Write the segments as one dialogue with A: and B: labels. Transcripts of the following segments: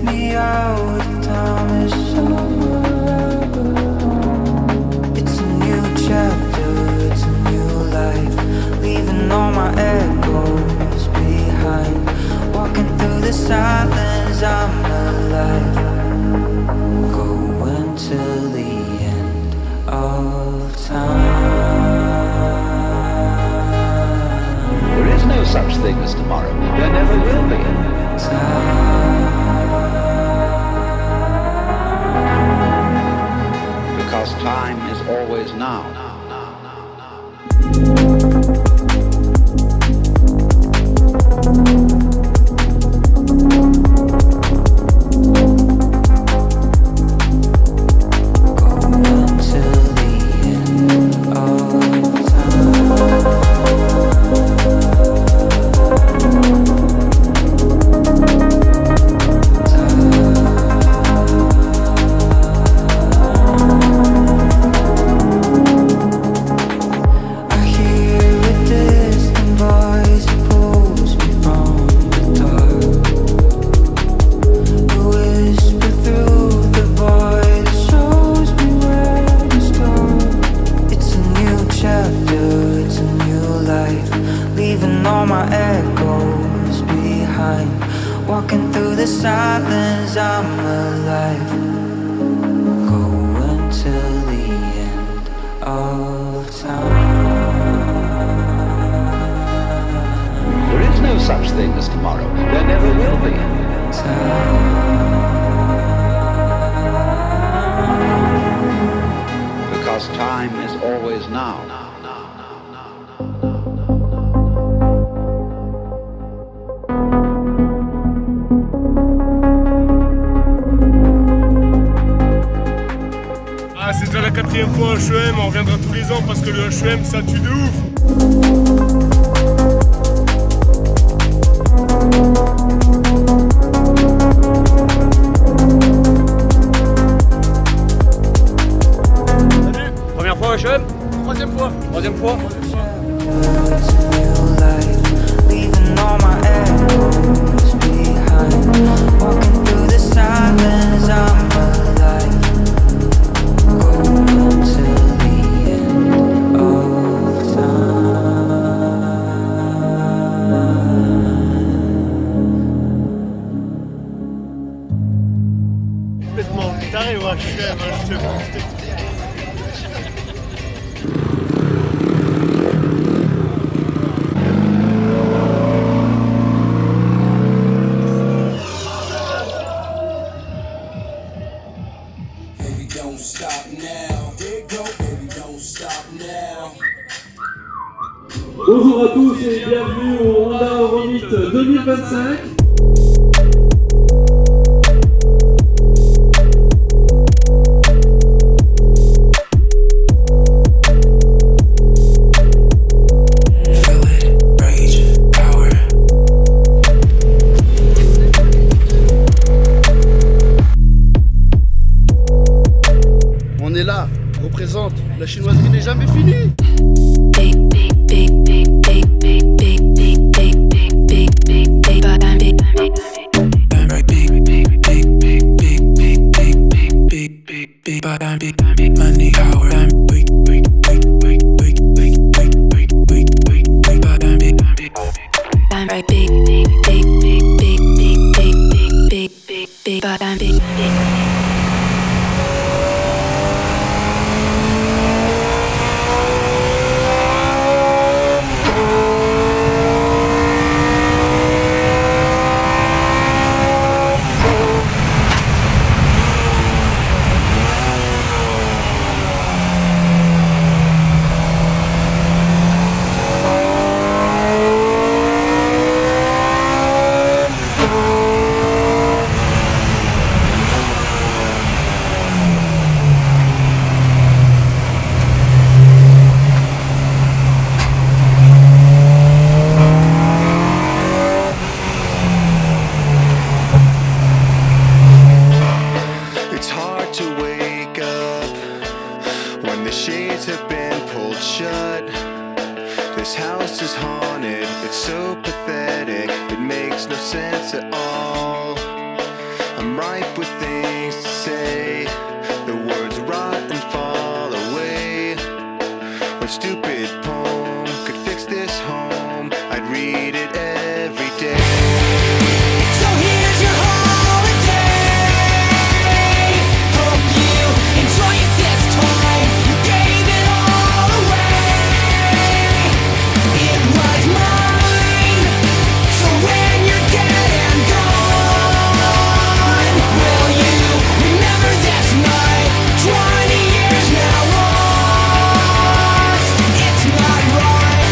A: me out of time is somewhere alone. It's a new chapter, it's a new life, leaving all my echoes behind. Walking through the silence, I'm alive. Going to the end of time.
B: There is no such thing as tomorrow. There never will be. Because time is always now. Walking through the silence, I'm alive. Going to the end of time. There is no such thing as tomorrow. There never will be. Because time is always now.
C: C'est déjà la 4e fois HEM, on reviendra tous les ans parce que le HEM ça tue de ouf.
D: Salut, première fois HEM?
C: Troisième fois.
D: Troisième fois.
C: Complètement taré au HEM, je te
E: Don't stop now. There you go, baby, don't stop now.
F: Bonjour à tous et bienvenue au Honda Euromit 2025.
G: On est là, représente, la chinoiserie n'est jamais finie.
B: I'm ripe with things to say. The words rot and fall away. What stupid poem could fix this home? I'd read it every day.
E: So here's your holiday. Hope you enjoy it this time. You gave it all away. It was mine. So when you're dead and gone, will you remember this night? 20 years now lost. It's not right.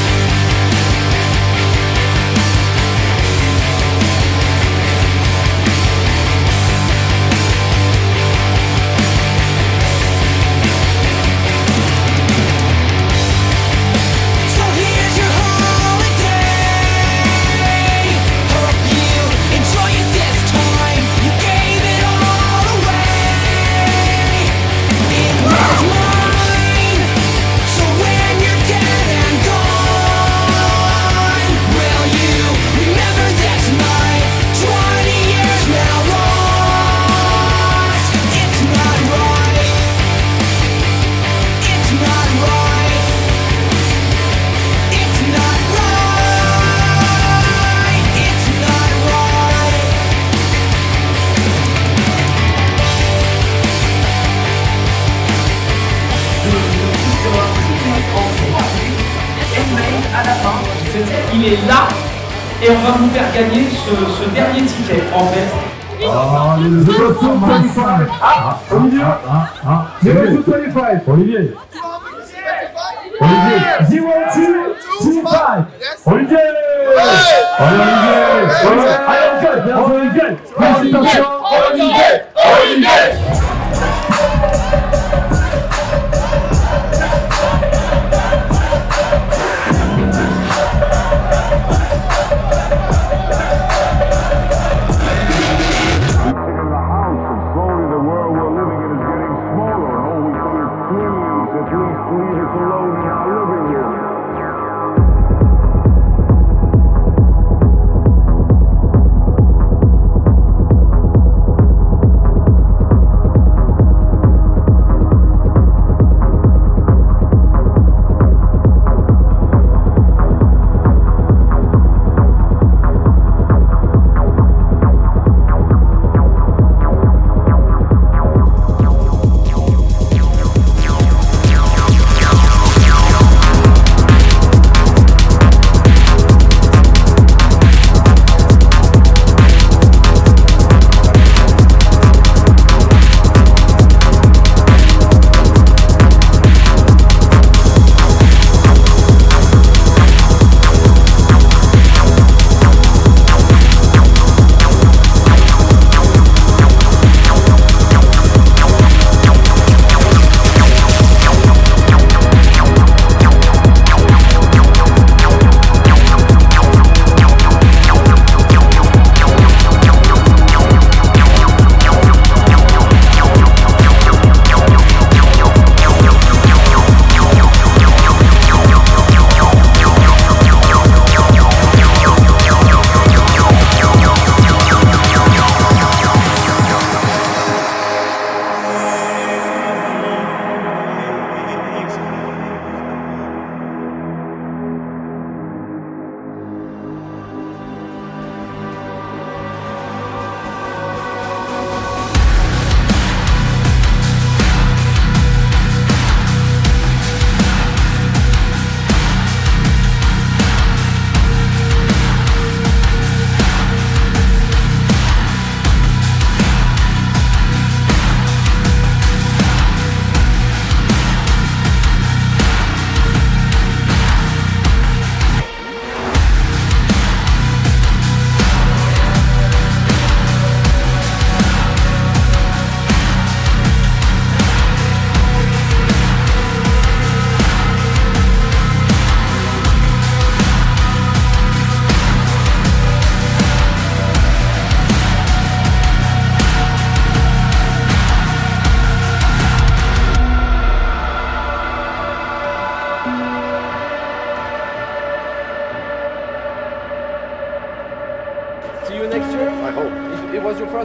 E: So here's your holiday. Hope you enjoy it this time. You gave it all away. It was mine. So when you're dead and gone, will you remember this night? 20 years now lost. It's not right. It's not right. It's not right. It's not right.
F: À la fin, il est là et on va vous faire gagner ce dernier ticket en fait. Olivier. 0225. Olivier. Olivier. Félicitations. Olivier.
D: Slowly the world we're living in is getting smaller, and all we do is please, at least leave us alone in our living room.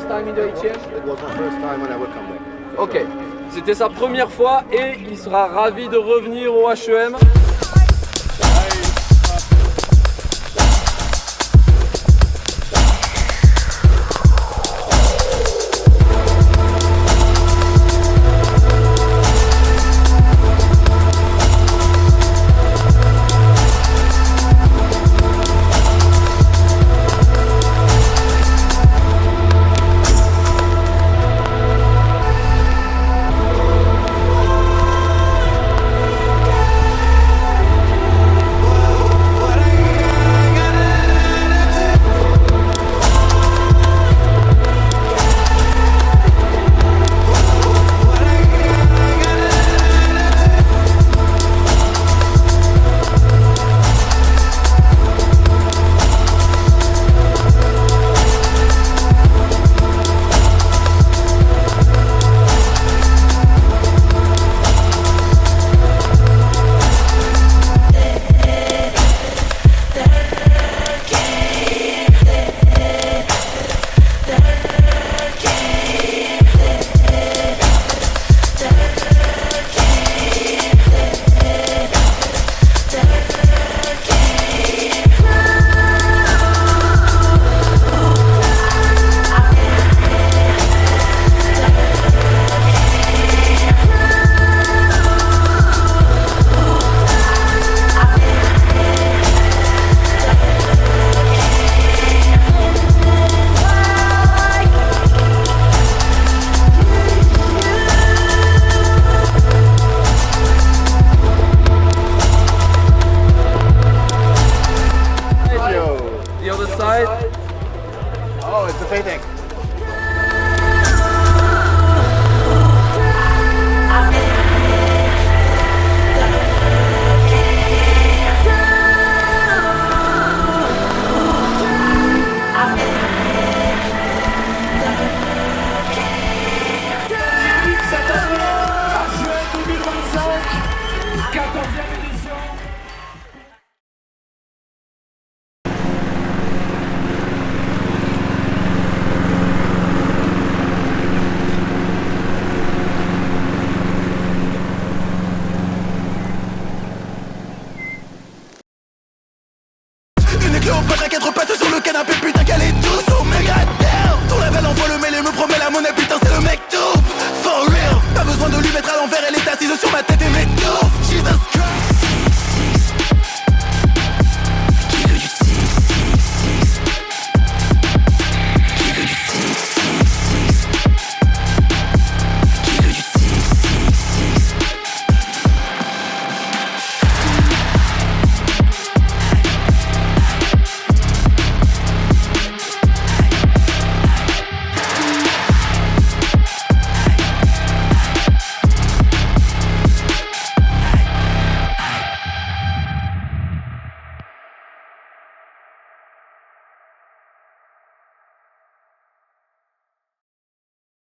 H: time in the HM?
G: It was my first time and I will come back.
H: Ok, c'était sa première fois et il sera ravi de revenir au HEM.